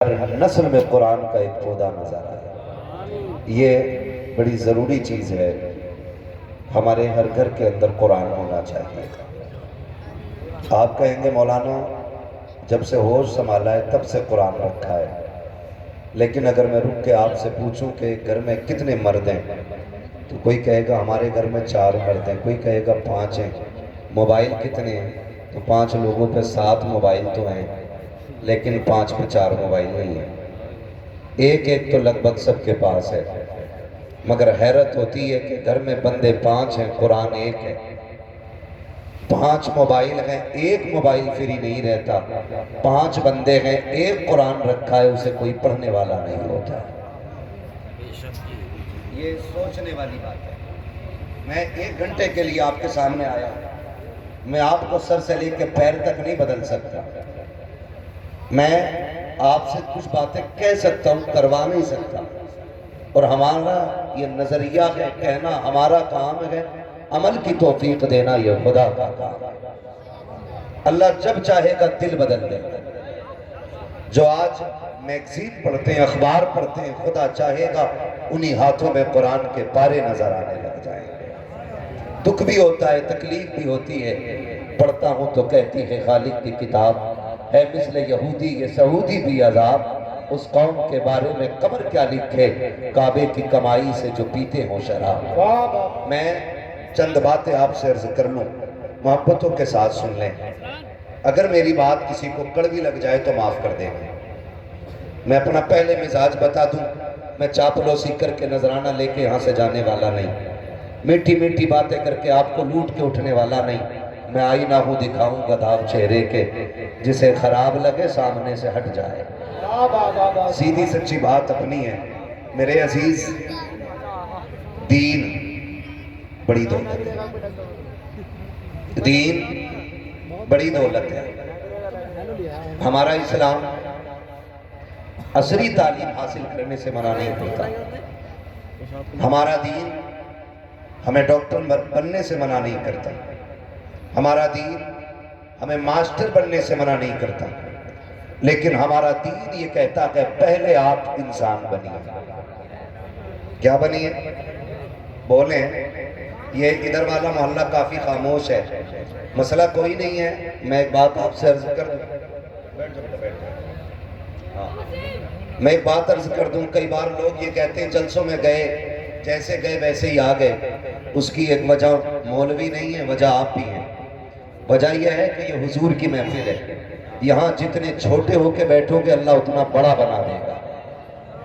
نسل میں قرآن کا ایک پودا نظر آیا۔ یہ بڑی ضروری چیز ہے، ہمارے ہر گھر کے اندر قرآن ہونا چاہیے۔ آپ کہیں گے مولانا جب سے ہوش سنبھالا ہے تب سے قرآن رکھا ہے، لیکن اگر میں رک کے آپ سے پوچھوں کہ گھر میں کتنے مرد ہیں تو کوئی کہے گا ہمارے گھر میں 4 مرد ہیں، کوئی کہے گا 5 ہیں۔ موبائل کتنے ہیں تو 5 لوگوں پہ 7 موبائل تو ہیں، لیکن 5 پہ 4 موبائل نہیں ہیں۔ ایک تو لگ بھگ سب کے پاس ہے، مگر حیرت ہوتی ہے کہ گھر میں بندے 5 ہیں، قرآن 1 ہے۔ 5 موبائل ہیں، 1 موبائل فری نہیں رہتا۔ 5 بندے ہیں، 1 قرآن رکھا ہے، اسے کوئی پڑھنے والا نہیں ہوتا۔ یہ سوچنے والی بات ہے۔ میں 1 گھنٹے کے لیے آپ کے سامنے آیا ہوں، میں آپ کو سر سے لے کے پیر تک نہیں بدل سکتا۔ میں آپ سے کچھ باتیں کہہ سکتا ہوں، کروا نہیں سکتا، اور ہمارا یہ نظریہ ہے، کہنا ہمارا کام ہے، عمل کی توفیق دینا یہ خدا کا کام ہے۔ اللہ جب چاہے گا دل بدل دے گا۔ جو آج میگزین پڑھتے ہیں، اخبار پڑھتے ہیں، خدا چاہے گا انہی ہاتھوں میں قرآن کے پارے نظر آنے لگ جائیں گے۔ دکھ بھی ہوتا ہے، تکلیف بھی ہوتی ہے، پڑھتا ہوں تو کہتی ہے خالق کی کتاب ہے مثل یہودی یہ سعودی بھی عذاب، اس قوم کے بارے میں قبر کیا لکھے، کعبے کی کمائی سے جو پیتے ہوں شراب۔ میں چند باتیں آپ سے عرض کر لوں، محبتوں کے ساتھ سن لیں۔ اگر میری بات کسی کو کڑوی لگ جائے تو معاف کر دیں گے۔ میں اپنا پہلے مزاج بتا دوں، میں چاپلوسی کر کے نذرانہ لے کے یہاں سے جانے والا نہیں، میٹھی میٹھی باتیں کر کے آپ کو لوٹ کے اٹھنے والا نہیں۔ میں آئینہ ہوں دکھاؤں گا داغ چہرے کے، جسے خراب لگے سامنے سے ہٹ جائے۔ سیدھی سچی بات اپنی ہے میرے عزیز، دین بڑی دولت ہے، دین بڑی دولت ہے۔ ہمارا اسلام عصری تعلیم حاصل کرنے سے منع نہیں کرتا، ہمارا دین ہمیں ڈاکٹر بننے سے منع نہیں کرتا، ہمارا دین ہمیں ماسٹر بننے سے منع نہیں کرتا، لیکن ہمارا دین یہ کہتا ہے پہلے آپ انسان بنیے۔ کیا بنیے؟ بولیں۔ یہ ادھر والا محلہ کافی خاموش ہے، مسئلہ کوئی نہیں ہے، میں ایک بات آپ سے عرض کر دوں، میں ایک بات عرض کر دوں، کئی بار لوگ یہ کہتے ہیں جلسوں میں گئے، جیسے گئے ویسے ہی آ گئے۔ اس کی ایک وجہ مولوی نہیں ہے، وجہ آپ بھی ہیں۔ وجہ یہ ہے کہ یہ حضور کی محفل ہے، یہاں جتنے چھوٹے ہو کے بیٹھو گے اللہ اتنا بڑا بنا دے گا،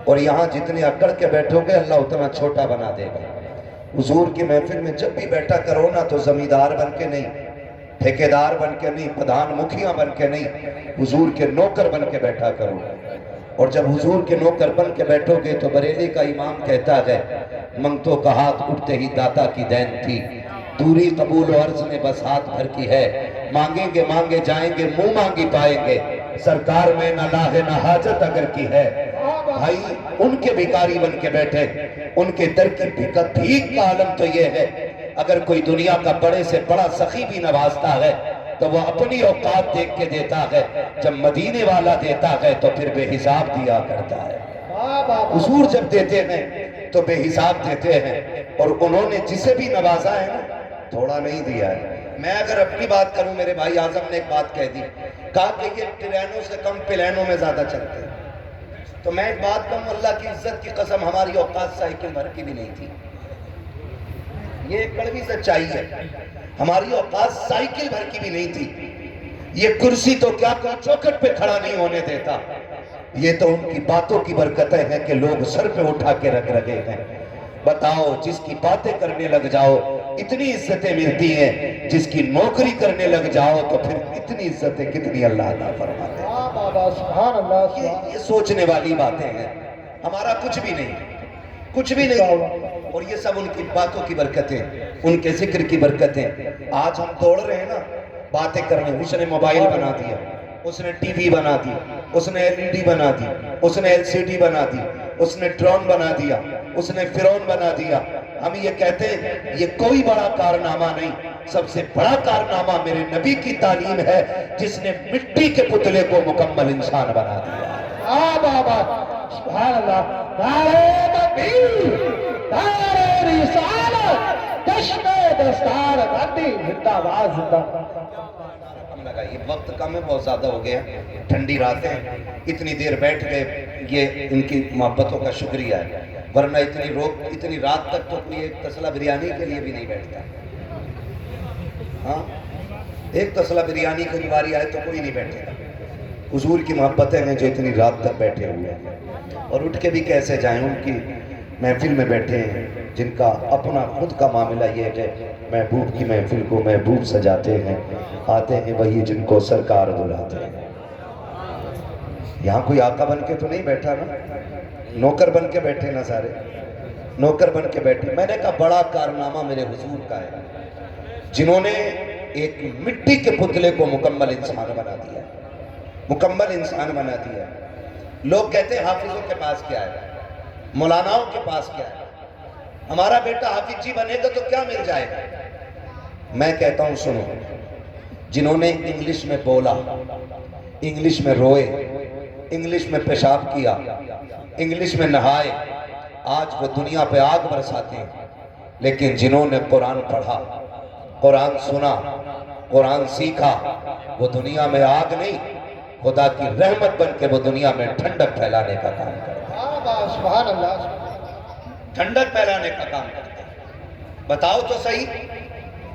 اور یہاں جتنے اکڑ کے بیٹھو گے اللہ اتنا چھوٹا بنا دے گا۔ حضور کی محفل میں جب بھی بیٹھا کرو نا تو زمیندار بن کے نہیں، ٹھیکیدار بن کے نہیں، پردھان مکھیاں بن کے نہیں، حضور کے نوکر بن کے بیٹھا کرو۔ اور جب حضور کے نوکر بن کے بیٹھو گے تو بریلی کا امام کہتا ہے منگتوں کا ہاتھ اٹھتے ہی داتا کی دین تھی، دوری قبول و عرض میں بس ہاتھ بھر کی ہے، مانگیں گے مانگے جائیں گے منہ مانگی پائیں گے، سرکار میں نہ لاہ نہ حاجت اگر کی ہے۔ بھائی ان کے بھیکاری بن کے بیٹھے، ان کے در کی بھیک کا عالم تو یہ ہے، اگر کوئی دنیا کا بڑے سے بڑا سخی بھی نوازتا ہے تو وہ اپنی اوقات دیکھ کے دیتا ہے، جب مدینے والا دیتا ہے تو پھر بے حساب دیا کرتا ہے۔ حضور جب دیتے ہیں تو بے حساب دیتے ہیں، اور انہوں نے جسے بھی نوازا ہے نا تھوڑا نہیں دیا ہے۔ میں اگر اپنی بات کروں، میرے بھائی اعظم نے ایک بات کہہ دی، کہا کہ یہ ٹرینوں سے کم پلینوں میں زیادہ چلتے ہیں، تو میں ایک بات کہوں، اللہ کی عزت کی قسم ہماری اوقات سائیکل بھر کی بھی نہیں تھی۔ یہ ایک کڑوی سچائی ہے، ہماری اوقات سائیکل بھر کی بھی نہیں تھی۔ یہ کرسی تو کیا کوئی چوکھٹ پہ کھڑا نہیں ہونے دیتا، یہ تو ان کی باتوں کی برکتیں ہیں کہ لوگ سر پہ اٹھا کے رکھ رہے ہیں۔ بتاؤ جس کی باتیں کرنے لگ جاؤ اتنی عزتیں ملتی ہیں، جس کی نوکری کرنے لگ جاؤ تو پھر اتنی عزتیں کتنی اللہ عطا فرماتے ہیں۔ یہ سوچنے والی باتیں ہیں، ہمارا کچھ بھی نہیں، کچھ بھی نہیں، اور یہ سب ان کی باتوں کی برکتیں، ان کے ذکر کی برکتیں۔ آج ہم دوڑ رہے ہیں نا باتیں کرنے، اس نے موبائل بنا دیا، اس نے ٹی وی بنا دی، اس نے ایل ای ڈی بنا دی، اس نے ایل سی ڈی بنا دی، اس نے ڈرون بنا دیا، اس نے فرعون بنا دیا۔ ہم یہ کہتے ہیں یہ کوئی بڑا کارنامہ نہیں، سب سے بڑا کارنامہ میرے نبی کی تعلیم ہے، جس نے مٹی کے پتلے کو مکمل انسان بنا دیا۔ بابا سبحان اللہ نعرہ تکبیر نعرہ رسالت جشن دستار گاندھی زندہ باد زندہ لگا یہ وقت کم ہے بہت زیادہ ہو گیا ٹھنڈی راتیں اتنی دیر بیٹھ گئے یہ ان کی محبتوں کا شکریہ ہے ورنہ اتنی رات تک تو کوئی ایک تسلا بریانی کے لیے بھی نہیں بیٹھتا ہاں ایک تسلا بریانی کی باری آئے تو کوئی نہیں بیٹھے گا حضور کی محبتیں ہیں جو اتنی رات تک بیٹھے ہوئے ہیں اور اٹھ کے بھی کیسے جائیں ان کی محفل میں بیٹھے ہیں جن کا اپنا خود کا معاملہ یہ ہے کہ محبوب کی محفل کو محبوب سجاتے ہیں آتے ہیں وہی جن کو سرکار بلاتے ہیں یہاں کوئی آقا بن کے تو نہیں بیٹھا نا نوکر بن کے بیٹھے نا سارے نوکر بن کے بیٹھے میں نے کہا بڑا کارنامہ میرے حضور کا ہے جنہوں نے ایک مٹی کے پتلے کو مکمل انسان بنا دیا مکمل انسان بنا دیا لوگ کہتے ہیں حافظوں کے پاس کیا ہے مولاناؤں کے پاس کیا ہے ہمارا بیٹا حافظ جی بنے گا تو کیا مل جائے گا میں کہتا ہوں سنو جنہوں نے انگلش میں بولا انگلش میں روئے انگلش میں پیشاب کیا انگلش میں نہائے آج وہ دنیا پہ آگ برساتے ہیں لیکن جنہوں نے قرآن پڑھا قرآن سنا قرآن سیکھا وہ دنیا میں آگ نہیں خدا کی رحمت بن کے وہ دنیا میں ٹھنڈک پھیلانے کا کام کرتے ہیں سبحان اللہ ٹھنڈک پھیلانے کا کام کرتے ہیں بتاؤ تو صحیح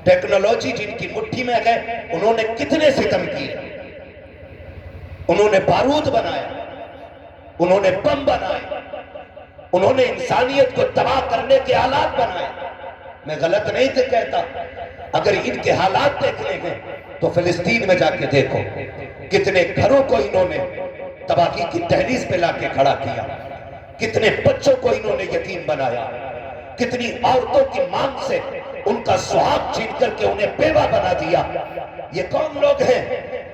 ٹیکنالوجی جن کی مٹھی میں گئے انہوں نے کتنے ستم کیے انہوں نے بارود بنایا انہوں نے بم بنائے انہوں نے انسانیت کو تباہ کرنے کے آلات بنائے میں غلط نہیں تھے کہتا اگر ان کے حالات دیکھنے ہیں تو فلسطین میں جا کے دیکھو کتنے گھروں کو انہوں نے تباہی کی دہلیز پہ لا کے کھڑا کیا کتنے بچوں کو انہوں نے یتیم بنایا کتنی عورتوں کی مانگ سے ان کا سہاگ چھین کر کے انہیں بیوہ بنا دیا یہ کون لوگ ہیں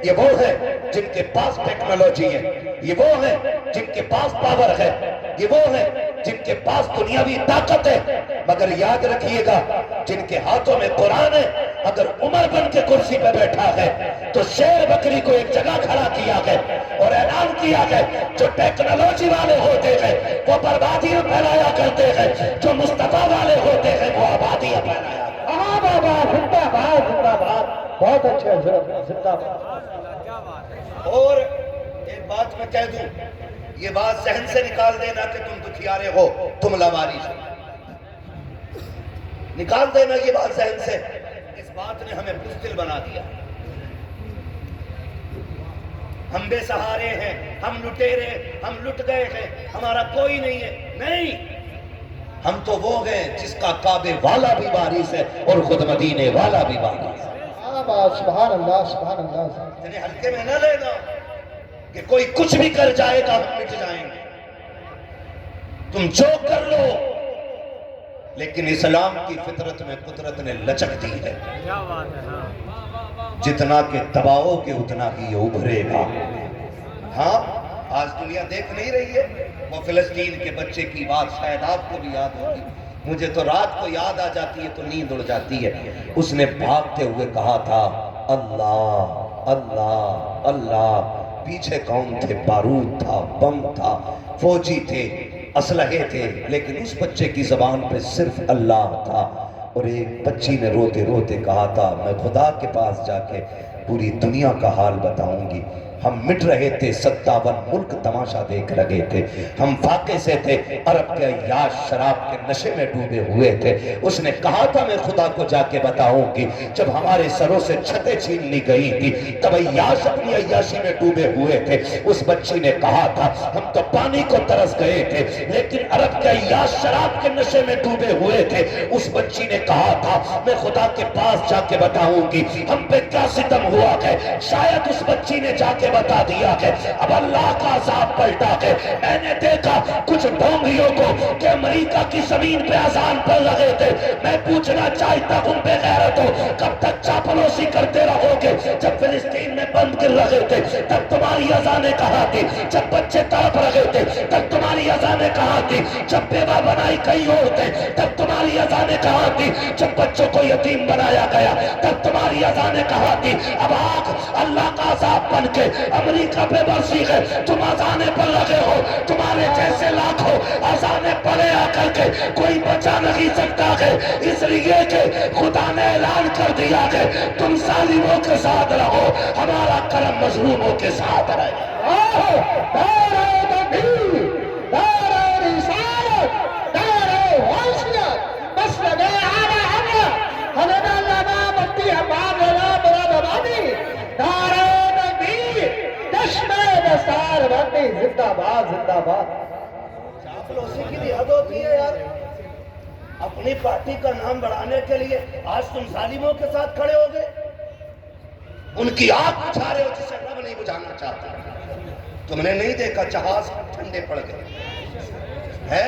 یہ وہ ہیں جن کے پاس ٹیکنالوجی ہے یہ وہ ہیں جن کے پاس پاور ہے یہ وہ ہیں جن کے پاس دنیاوی طاقت ہے مگر یاد رکھیے گا جن کے ہاتھوں میں قرآن ہے اگر عمر بن کے کرسی پہ بیٹھا ہے تو شیر بکری کو ایک جگہ کھڑا کیا گئے اور اعلان کیا گئے جو ٹیکنالوجی والے ہوتے ہیں وہ بربادیاں پھیلایا کرتے ہیں جو مصطفیٰ والے ہوتے ہیں وہ آبادیاں پھیلایا ہاں بابا زندہ باد زندہ باد بہت اچھے زندہ باد اور ایک بات میں کہہ دوں یہ بات ذہن سے نکال دینا کہ تم دکھیارے ہو تم لاوارث ہو نکال دینا یہ بات ذہن سے اس بات نے ہمیں بزدل بنا دیا ہم بے سہارے ہیں ہم لٹیرے ہم لٹ گئے ہیں ہمارا کوئی نہیں ہے نہیں ہم تو وہ ہیں جس کا کعبے والا بھی وارث ہے اور خود مدینے والا بھی وارث ہے سبحان اللہ سبحان اللہ اتنے ہلکے میں نہ لینا کہ کوئی کچھ بھی کر جائے گا ہم مٹ جائیں گے تم جو کر لو لیکن اسلام کی فطرت میں قدرت نے لچک دی ہے جتنا کہ دباؤ کے اتنا ہی ابھرے گا ہاں آج دنیا دیکھ نہیں رہی ہے وہ فلسطین کے بچے کی بات شاید آپ کو بھی یاد ہوگی مجھے تو رات کو یاد آ جاتی ہے تو نیند اڑ جاتی ہے اس نے بھاگتے ہوئے کہا تھا اللہ اللہ اللہ پیچھے کون تھے بارود تھا بم تھا فوجی تھے اسلحے تھے لیکن اس بچے کی زبان پہ صرف اللہ تھا اور ایک بچی نے روتے روتے کہا تھا میں خدا کے پاس جا کے پوری دنیا کا حال بتاؤں گی ہم مٹ رہے تھے 57 ملک تماشا دیکھ رہے تھے ہم فاقے سے تھے عرب کے عیاش شراب کے نشے میں ڈوبے ہوئے تھے اس نے کہا تھا میں خدا کو جا کے بتاؤں گی جب ہمارے سروں سے چھتیں چھین لی گئی تھی تب عیاش اپنی عیاشی میں ڈوبے ہوئے تھے اس بچی نے کہا تھا ہم تو پانی کو ترس گئے تھے لیکن عرب کے عیاش شراب کے نشے میں ڈوبے ہوئے تھے اس بچی نے کہا تھا میں خدا کے پاس جا کے بتاؤں گی ہم پہ کیا ستم ہوا ہے شاید اس بچی نے جا کے بتا دیا کہ اب اللہ کا عذاب پلٹا ہے میں نے دیکھا کچھ ڈھونگیوں کو کہ امریکہ کی زمین پہ اذان پڑھ رہے تھے میں پوچھنا چاہتا ہوں بے غیرت ہو کب تک چاپلوسی کرتے رہو گے جب فلسطین میں بند گر رہے تھے تب تمہاری اذانیں کہاں تھی جب بچے تڑپ رہے تھے تب تمہاری اذانیں کہاں تھی جب بیوہ بنائی کئی عورتیں تب تمہاری اذانیں کہاں تھی جب بچوں کو یتیم بنایا گیا تب تمہاری اذانیں کہاں تھی اب آگ اللہ کا عذاب بن کے امریکہ پہ برسی ہے تم اذانیں پڑھ رہے ہو کر کے کوئی بچا نہیں سکتا ہے، اس لیے کہ خدا نے اعلان کر دیا کہ تم ظالموں کے ساتھ رہو، ہمارا کرم مظلوموں کے ساتھ رہے۔ دارے تکبیر، دارے رسالت، دارے حیثیت، بس لگے آنا حضرت علامہ مفتی حماد اللہ مراد آبادی، دارے تکبیر، چشم دستار بندی، زندہ باد زندہ باد۔ چاپلوسی کی بھی حد ہوتی ہے یار، اپنی پارٹی کا نام بڑھانے کے لیے آج تم ظالموں کے ساتھ کھڑے ہو گئے، ان کی آگ بجھا رہے ہو جسے رب نہیں بجھانا چاہتا۔ تم نے نہیں دیکھا جہاز ٹھنڈے پڑ گئے ہے،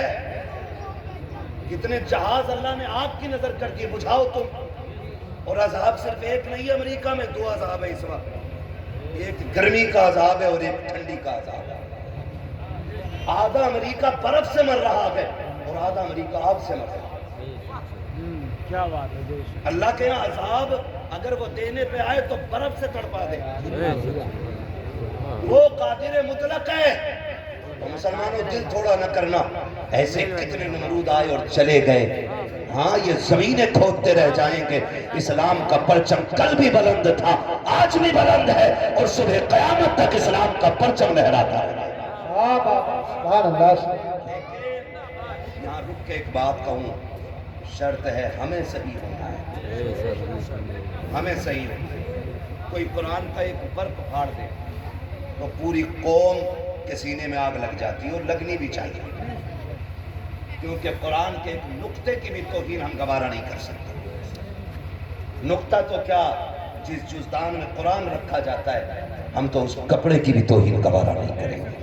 کتنے جہاز اللہ نے آگ کی نظر کر دی، بجھاؤ تم۔ اور عذاب صرف ایک نہیں ہے امریکہ میں، دو عذاب ہے اس وقت، ایک گرمی کا عذاب ہے اور ایک ٹھنڈی کا عذاب ہے۔ آدھا امریکہ برف سے مر رہا ہے اور آدھا امریکہ آگ سے مر رہا ہے۔ کیا بات ہے، اللہ کے یہاں عذاب اگر وہ دینے پہ آئے تو برف سے تڑپا دے، وہ قادر مطلق ہے۔ تو مسلمانوں دل تھوڑا نہ کرنا، ایسے کتنے نمرود آئے اور چلے گئے، ہاں یہ زمینیں کھودتے رہ جائیں گے۔ اسلام کا پرچم کل بھی بلند تھا، آج بھی بلند ہے، اور صبح قیامت تک اسلام کا پرچم لہراتا ہے۔ سبحان اللہ۔ یہاں رک کے ایک بات کہوں، شرط ہے ہمیں صحیح ہونا ہے، ہمیں صحیح ہونا ہے۔ کوئی قرآن کا ایک برق پھاڑ دے تو پوری قوم کے سینے میں آگ لگ جاتی ہے، اور لگنی بھی چاہیے، کیونکہ قرآن کے ایک نقطے کی بھی توہین ہم گوارا نہیں کر سکتے۔ نقطہ تو کیا، جس جزدان میں قرآن رکھا جاتا ہے ہم تو اس کپڑے کی بھی توہین گوارا نہیں کریں گے۔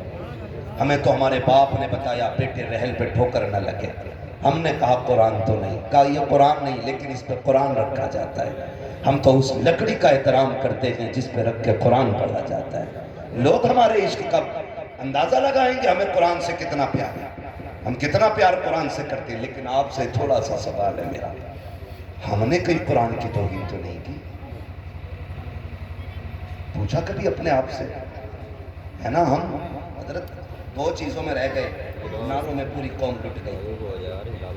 ہمیں تو ہمارے باپ نے بتایا بیٹے رحل پہ ٹھوکر نہ لگے، ہم نے کہا قرآن تو نہیں، کہا یہ قرآن نہیں لیکن اس پہ قرآن رکھا جاتا ہے، ہم تو اس لکڑی کا احترام کرتے ہیں جس پہ رکھ کے قرآن پڑھا جاتا ہے۔ لوگ ہمارے عشق کا اندازہ لگائیں گے ہمیں قرآن سے کتنا پیار ہے، ہم کتنا پیار قرآن سے کرتے ہیں۔ لیکن آپ سے تھوڑا سا سوال ہے میرا، ہم نے کئی قرآن کی توہین تو نہیں کی؟ پوچھا کبھی اپنے آپ سے؟ ہے نا، ہم حضرت دو چیزوں میں رہ گئے، ناروں میں پوری قوم لٹ گئی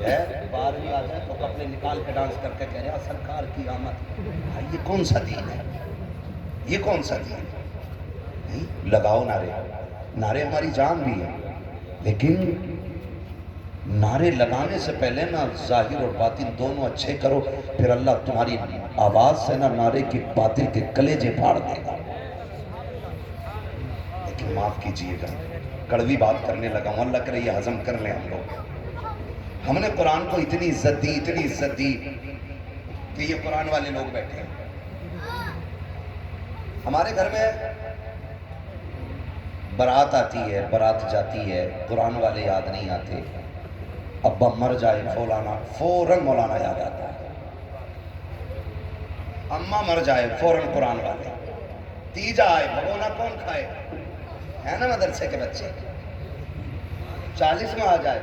ہے، بعد میں آ جائے تو کپڑے نکال کے ڈانس کر کے کہہ رہے ہیں سرکار کی آمد۔ یہ کون سا دین ہے، یہ کون سا دین ہے؟ نہیں، لگاؤ نعرے، نعرے ہماری جان بھی ہے، لیکن نعرے لگانے سے پہلے نا ظاہر اور باطن دونوں اچھے کرو، پھر اللہ تمہاری آواز سے نا نعرے کی باطل کے کلیجے پھاڑ دے گا۔ لیکن معاف کیجئے گا، کڑوی بات کرنے لگا ہوں، اللہ کرے یہ ہضم کر لیں ہم لوگ۔ ہم نے قرآن کو اتنی عزت دی، اتنی عزت دی کہ یہ قرآن والے لوگ بیٹھے ہیں۔ ہمارے گھر میں برات آتی ہے، برات جاتی ہے، قرآن والے یاد نہیں آتے۔ ابا مر جائے فوراً مولانا یاد آتا ہے، اماں مر جائے فوراً قرآن والے، تیجا آئے بھگونا کون کھائے، ہے نا مدرسے کے بچے، 40واں آ جائے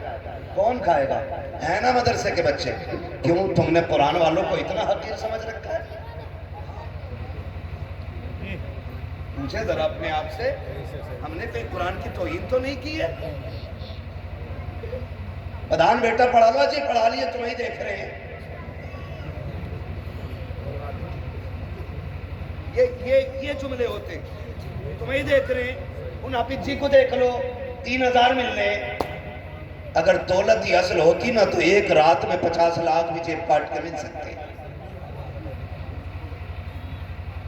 کون کھائے گا، ہے نا مدرسے کے بچے۔ کیوں تم نے قرآن والوں کو اتنا حقیر سمجھ رکھا ہے؟ پوچھے ذرا اپنے آپ سے، ہم نے کہیں قرآن کی توہین تو نہیں کی ہے؟ پردھان بیٹا پڑھا لو جی، پڑھا لیے، تمہیں دیکھ رہے ہیں۔ یہ جملے ہوتے تمہیں دیکھ رہے ہیں، ان حافظ جی کو دیکھ لو، 3000 مل رہے۔ اگر دولت ہی اصل ہوتی نا تو ایک رات میں 50 لاکھ بھی جیب کاٹ کے مل سکتے ہیں۔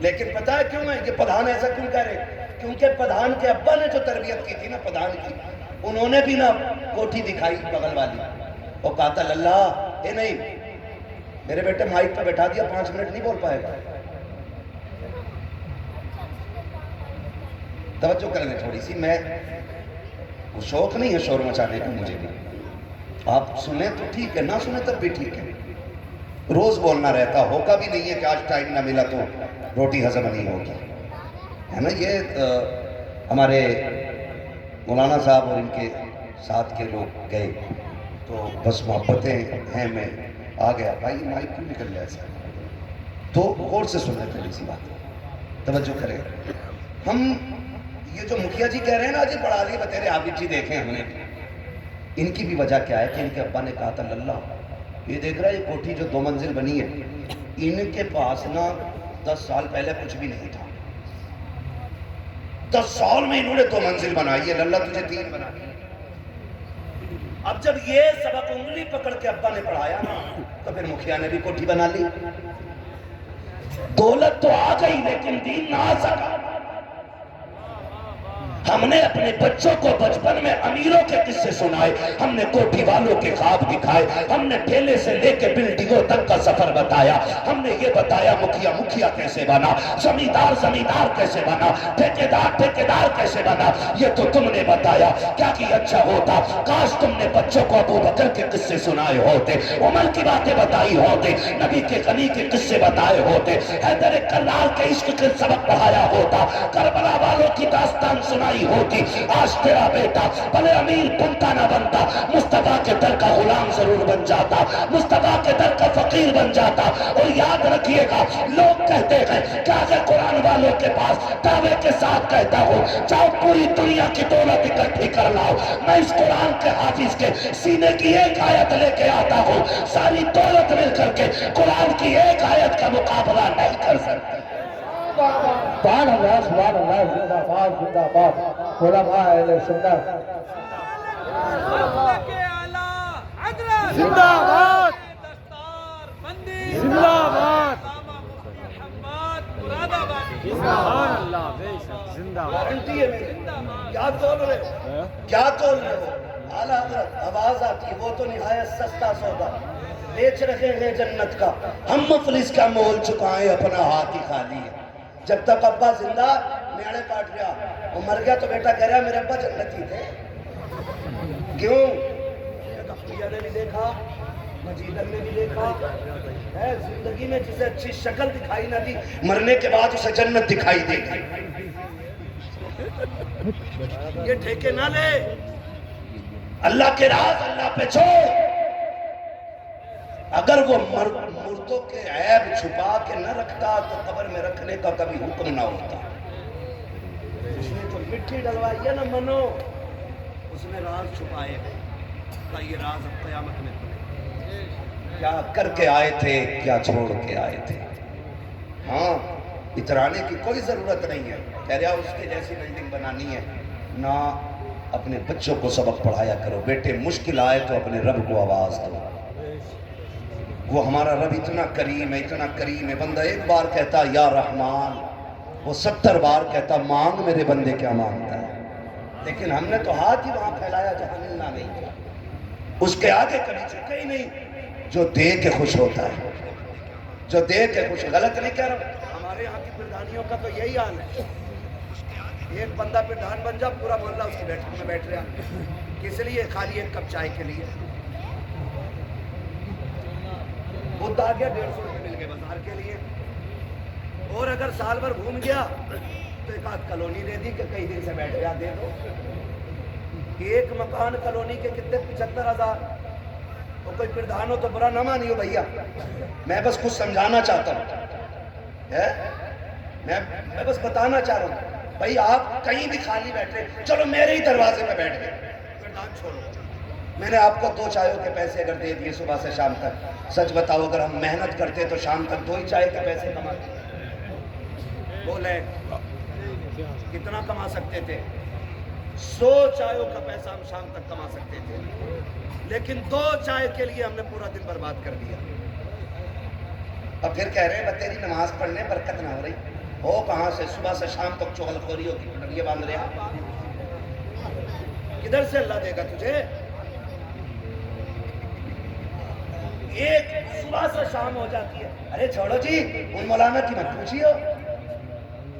لیکن پتہ ہے کیوں ہے کہ پردھان ایسا کیوں کہہ رہے؟ کیونکہ پردھان کے ابا نے جو تربیت کی تھی نا پردھان کی، انہوں نے بھی نا کوٹھی دکھائی بغل والی، وہ کہتا اللہ اے نہیں میرے بیٹے مائک پہ بیٹھا دیا، 5 منٹ نہیں بول پائے گا۔ توجہ کر لیں تھوڑی سی، میں وہ شوق نہیں ہے شور مچانے کا مجھے بھی، آپ سنیں تو ٹھیک ہے، نہ سنیں تب بھی ٹھیک ہے، روز بولنا رہتا، ہوگا بھی نہیں ہے کہ آج ٹائم نہ ملا تو روٹی ہضم نہیں ہوگی، ہے نا۔ یہ ہمارے مولانا صاحب اور ان کے ساتھ کے لوگ گئے تو بس محبتیں ہیں، میں آ گیا، بھائی مائک کیوں نکل جائے ایسا، تو غور سے سنیں تھوڑی سی بات، توجہ کریں۔ ہم یہ جو مکھیا جی کہہ رہے ہیں نا جی پڑھا لیے بتیرے حافظ جی دیکھیں ہم نے، ان کی بھی وجہ کیا ہے کہ ان کے ابا نے کہا تھا للہ یہ دیکھ رہا ہے یہ کوٹھی جو 2 منزل بنی ہے ان کے پاس نا 10 سال پہلے کچھ بھی نہیں تھا، 10 سال میں انہوں نے 2 منزل بنائی ہے، للہ تجھے 3 بنا دی۔ اب جب یہ سبق انگلی پکڑ کے ابا نے پڑھایا نا تو پھر مکھیا نے بھی کوٹھی بنا لی۔ دولت تو آ گئی لیکن دین نہ آ سکا۔ ہم نے اپنے بچوں کو بچپن میں امیروں کے قصے سنائے، ہم نے کوٹھی والوں کے خواب دکھائے، ہم نے ٹھیلے سے لے کے بلڈنگوں تک کا سفر بتایا، ہم نے یہ بتایا مکھیا مکھیا کیسے بنا، زمیندار زمیندار کیسے بنا، ٹھیکیدار ٹھیکیدار کیسے بنا، یہ تو تم نے بتایا۔ کیا کہ اچھا ہوتا کاش تم نے بچوں کو ابو بکر کے قصے سنائے ہوتے، عمر کی باتیں بتائی ہوتے، نبی کے غنی کے قصے بتائے ہوتے، حیدر کرار کے عشق کے سبق پڑھایا ہوتا، کربلا والوں کی داستان سنائی ہوتی۔ آج تیرا بیٹا بھلے امیر بنتا نہ بنتا، مصطفیٰ کے در کا غلام ضرور بن جاتا، مصطفیٰ کے در کا فقیر بن جاتا۔ اور یاد رکھیے گا لوگ کہتے ہیں کہ اگر قرآن والوں کے پاس دعوے کے ساتھ کہتا ہوں جاؤ پوری دنیا کی دولت اکٹھی کر لاؤ، میں اس قرآن کے حافظ کے سینے کی ایک آیت لے کے آتا ہوں، ساری دولت مل کر کے قرآن کی ایک آیت کا مقابلہ نہیں کر سکتی۔ سبحان اللہ سبحان اللہ، زندہ باد زندہ باد علماء اہل سنت زندہ باد، زندہ باد، سبحان اللہ، بے شک زندہ باد۔ گارنٹی ہے میری۔ کیا تول رہے ہو؟ کیا تول رہے ہو؟ اعلیٰ حضرت آواز آتی ہے وہ تو نہایت سستا سودا بیچ رہے ہیں جنت کا، ہم مفلس کا مول چکائیں اپنا ہاتھ ہی خالی ہے۔ جب تک ابا زندہ نیڑے کاٹ گیا، وہ مر گیا تو بیٹا کہہ رہا میرے ابا جنتی تھے۔ کیوں؟ نے بھی دیکھا، مجیدن نے بھی دیکھا ہے، زندگی میں جسے اچھی شکل دکھائی نہ دی مرنے کے بعد اسے جنت دکھائی دے گی۔ یہ ٹھیکے نہ لے، اللہ کے راز اللہ پہ چھوڑ۔ اگر وہ مردوں کے عیب چھپا کے نہ رکھتا تو قبر میں رکھنے کا کبھی حکم نہ ہوتا۔ اس نے جو مٹی ڈلوائی ہے نا منو، اس نے راز چھپائے ہیں، کا یہ راز اب قیامت میں کھلے۔ کیا کر کے آئے تھے، کیا چھوڑ کے آئے تھے۔ ہاں اترانے کی کوئی ضرورت نہیں ہے، کہہ رہا اس کے جیسی بلڈنگ بنانی ہے نہ، اپنے بچوں کو سبق پڑھایا کرو، بیٹے مشکل آئے تو اپنے رب کو آواز دو۔ وہ ہمارا رب اتنا کریم ہے، بندہ ایک بار کہتا یا رحمان، وہ 70 بار کہتا مانگ میرے بندے کیا مانگتا ہے۔ لیکن ہم نے تو ہاتھ ہی وہاں پھیلایا جہاں ملنا نہیں تھا، اس کے آگے کبھی جھکے ہی نہیں۔ جو دے کے خوش ہوتا ہے، جو دے کے خوش، غلط نہیں کہہ رہا، ہمارے یہاں کی پردھانیوں کا تو یہی حال ہے۔ ایک بندہ پردھان بن جا، پورا محلہ اس کی بیٹھک میں بیٹھ رہا، کس لیے؟ خالی ایک کپ چائے کے لیے۔ بدھ آ گیا 150 روپے مل گئے بازار کے لیے، اور اگر سال بھر گھوم گیا تو ایک آدھ کالونی دے دی کہ کئی دن سے بیٹھ گیا، دے دو۔ ایک مکان کالونی کے کتنے 75,000۔ اور کوئی پردھان ہو تو برا نہ مانیو بھیا، میں بس کچھ سمجھانا چاہتا ہوں، میں بس بتانا چاہ رہا ہوں بھائی آپ کہیں بھی خالی بیٹھے، چلو میرے ہی دروازے پہ بیٹھ گئے، پردھان چھوڑو۔ میں نے آپ کو 2 چائےوں کے پیسے اگر دے دیے صبح سے شام تک، سچ بتاؤ اگر ہم محنت کرتے تو شام تک 2 ہی چائے کے پیسے کماتے۔ بولے کتنا کما سکتے تھے؟ 100 چائےوں کا پیسہ ہم شام تک کما سکتے تھے، لیکن 2 چائے کے لیے ہم نے پورا دن برباد کر دیا۔ اب پھر کہہ رہے ہیں تیری نماز پڑھنے برکت نہ ہو رہی، ہو کہاں سے؟ صبح سے شام تک چغل خوری ہوتی، پٹریاں باندھ رہے ہیں، کدھر سے اللہ دے گا تجھے؟ ایک صبح سے شام ہو جاتی ہے، ارے چھوڑو جی ان مولانا کی مت پوچھیو،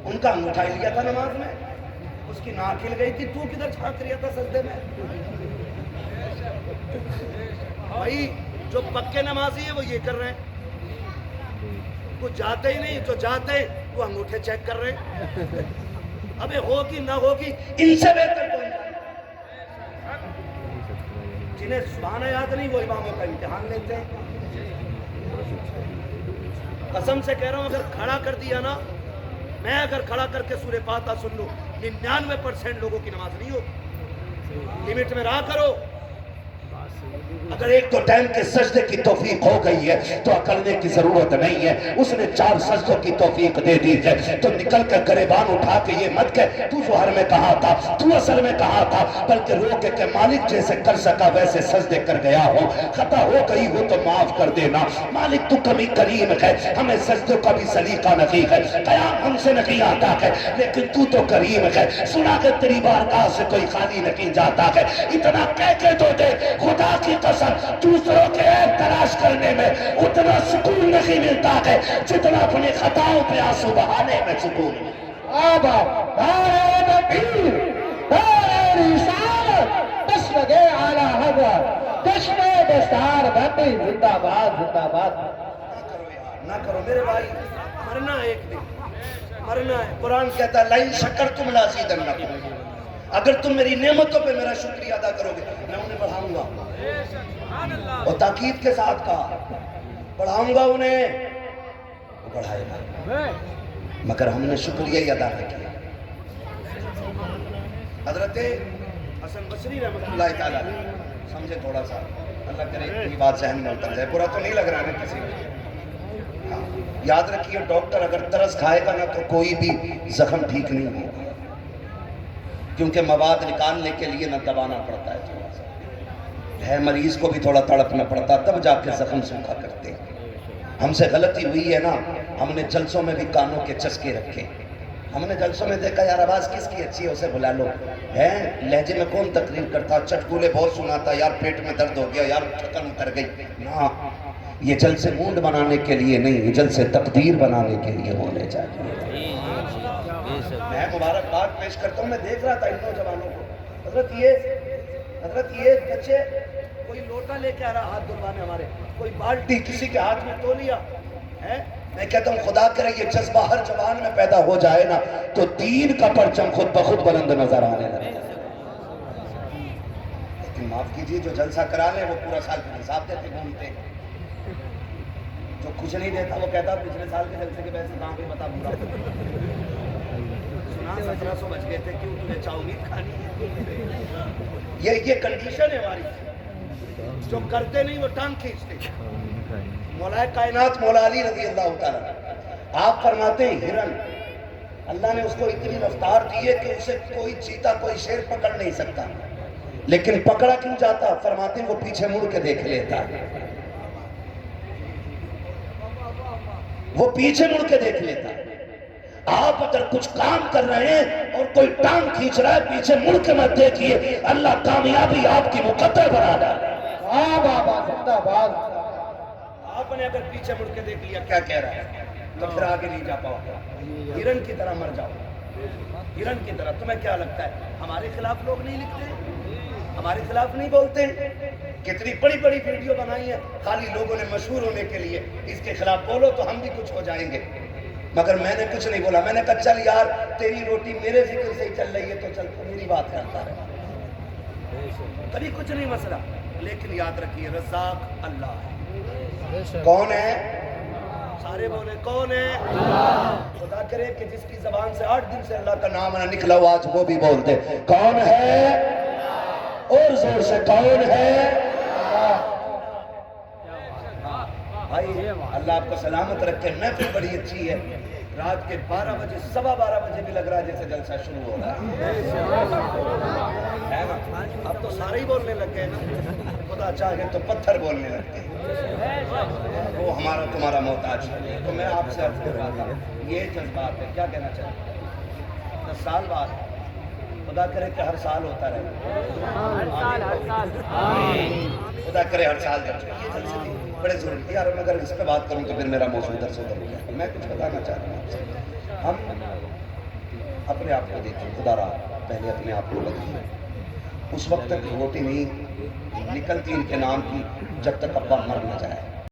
ان کا انگوٹھا ہل گیا تھا نماز میں، اس کی ناک ہل گئی تھی، تو کدھر چھانک رہا تھا سجدے میں؟ بھائی جو پکے نمازی ہیں وہ یہ کر رہے ہیں، کچھ جاتے ہی نہیں، جو جاتے ہیں وہ انگوٹھے چیک کر رہے ہیں۔ ابے ہوگی نہ ہوگی ان سے بہتر کون جائے؟ جنہیں سبحانہ یاد نہیں وہ اماموں کا امتحان لیتے ہیں۔ قسم سے کہہ رہا ہوں اگر کھڑا کر دیا نا، میں اگر کھڑا کر کے سورہ فاتحہ سن لوں 99% لوگوں کی نماز نہیں ہوگی۔ لمٹ میں رہا کرو، اگر ایک تو ٹائم کے سجدے کی توفیق ہو گئی ہے تو اکڑنے کی ضرورت نہیں ہے، اس نے 4 سجدوں کی توفیق دے دی ہے، تو نکل کر گریبان اٹھا کے یہ مت کہ تو ظہر میں کہا تھا، تو اصل میں کہا تھا، بلکہ رو کے کہ مالک جیسے کر سکا ویسے سجدے کر گیا ہو، خطا ہو گئی ہو تو معاف کر دینا، مالک تو کبھی کریم ہے، ہمیں سجدوں کا بھی سلیقہ نہیں ہے، قیام ہم سے نہیں آتا ہے، لیکن تو کریم ہے، سنا کہ تیری بارگاہ سے کوئی خالی نہیں جاتا ہے، اتنا کہہ کے تو دے خدا کی قسم دوسروں کے عیب تلاش کرنے میں اتنا سکون نہیں ملتا ہے جتنا اپنی خطاؤں پہ آنسو بہانے میں سکون ملتا ہے۔ آبا دارے نبی دارے رسالت بس لگے اعلی حضرت جشن دستار بندی زندہ باد زندہ باد۔ نہ کرو میرے بھائی، مرنا ایک دن مرنا ہے، قرآن کہتا ہے لَإِن شَكَرْتُمْ لَأَزِيدَنَّكُمْ، اگر تم میری نعمتوں پہ میرا شکریہ ادا کرو گے میں انہیں بڑھاؤں گا، اور تاکید کے ساتھ کہا بڑھاؤں گا انہیں، وہ بڑھائے گا، مگر ہم نے شکریہ ہی ادا نہیں کیا۔ حضرت حسن بصری رحمۃ اللہ تعالیٰ سمجھے تھوڑا سا، اللہ کرے یہ بات ذہن میں اتر جائے، برا تو نہیں لگ رہا ہے کسی کو۔ ہاں، یاد رکھیے ڈاکٹر اگر ترس کھائے گا نا تو کوئی بھی زخم ٹھیک نہیں ہوگا، کیونکہ مواد نکالنے کے لیے نہ دبانا پڑتا ہے، تھوڑا سا ہے، مریض کو بھی تھوڑا تڑپنا پڑتا تب جا کے زخم سوکھا کرتے ہیں۔ ہم سے غلطی ہوئی ہے نا، ہم نے جلسوں میں بھی کانوں کے چسکے رکھے، ہم نے جلسوں میں دیکھا یار آواز کس کی اچھی ہے اسے بلا لو، ہے لہجے میں کون تقریر کرتا، چٹکولے بہت سناتا، یار پیٹ میں درد ہو گیا، یار تھکن اتر گئی، نا یہ جلسے موڈ بنانے کے لیے نہیں، یہ جلسے تقدیر بنانے کے لیے ہونے چاہیے۔ میں مبارکباد پیش کرتا ہوں، میں دیکھ رہا تھا ان نوجوانوں کو، حضرت یہ بچے کوئی لوٹا لے کے آ رہا ہاتھ دھلوانے ہمارے، کوئی بالٹی کسی کے ہاتھ میں تولیا ہے، میں کہتا ہوں خدا کرے یہ جذبہ ہر جوان میں پیدا ہو جائے نا تو دین کا پرچم خود بخود بلند نظر آنے لگے۔ لیکن معاف کیجیے جو جلسہ کرا لے وہ پورا سال کا حساب دیتے گھومتے ہیں، جو کچھ نہیں دیتا وہ کہتا پچھلے سال کے جلسے کے پیسے کہاں گئے بتا پورا، سنا 1700 بچ گئے تھے، کیوں تجھے چاؤمین کھانی ہے، یہ کنڈیشن ہے ہماری، جو کرتے نہیں وہ ٹانگ کھینچتے۔ مولا کائنات مولا علی رضی اللہ تعالیٰ آپ فرماتے ہیں ہرن، اللہ نے اس کو اتنی رفتار دی ہے کہ اسے کوئی چیتا کوئی شیر پکڑ نہیں سکتا، لیکن پکڑا کیوں جاتا، فرماتے ہیں وہ پیچھے مڑ کے دیکھ لیتا، وہ پیچھے مڑ کے دیکھ لیتا۔ آپ اگر کچھ کام کر رہے ہیں اور کوئی ٹانگ کھینچ رہا ہے پیچھے مڑ کے مت دیکھیے، اللہ کامیابی آپ کی مقدر بنا ڈالے۔ بابا زندہ باد۔ آپ نے اگر پیچھے مڑ کے دیکھ لیا کیا کہہ رہا ہے تو پھر آگے نہیں جا پاؤ گا، ہرن کی طرح مر جاؤ، ہرن کی طرح۔ تمہیں کیا لگتا ہے ہمارے خلاف لوگ نہیں لکھتے، ہمارے خلاف نہیں بولتے؟ کتنی بڑی بڑی ویڈیو بنائی ہے خالی لوگوں نے مشہور ہونے کے لیے، اس کے خلاف بولو تو ہم بھی کچھ ہو جائیں گے، مگر میں نے کچھ نہیں بولا، میں نے کہا چل یار تیری روٹی میرے ذکر سے ہی چل رہی ہے تو چل تو میری بات کرتا ہے، کبھی کچھ نہیں مسئلہ۔ لیکن یاد رکھیے رزاق اللہ ہے۔ کون ہے؟ سارے بولے کون ہے؟ خدا کرے کہ جس کی زبان سے 8 دن سے اللہ کا نام نہ نکلا ہوا آج وہ بھی بولتے کون ہے، اور زور سے کون ہے؟ بھائی اللہ آپ کو سلامت رکھے، محفل بڑی اچھی ہے، رات کے 12 بجے 12:15 بجے بھی لگ رہا ہے جیسے جلسہ شروع ہو رہا ہے نا، اب تو سارے ہی بولنے لگ گئے نا، خدا چاہے تو پتھر بولنے لگتے ہیں، وہ ہمارا تمہارا محتاج ہے۔ تو میں آپ سے عرض کر رہا تھا یہ جذبات ہے، کیا کہنا چاہتے ہیں 10 سال بعد خدا کرے کہ ہر سال ہوتا رہے، خدا کرے ہر سال جب یہ جلسے تھی بڑے ضروری، یار میں اگر اس پہ بات کروں تو پھر میرا موضوع ادھر سے ادھر ہو جائے۔ میں کچھ بتانا چاہتا ہوں آپ سے، ہم اپنے آپ کو دیکھیں، خدا رہا پہلے اپنے آپ کو بدلیں، اس وقت تک روٹی نہیں نکلتی ان کے نام کی جب تک ابا مر نہ جائے۔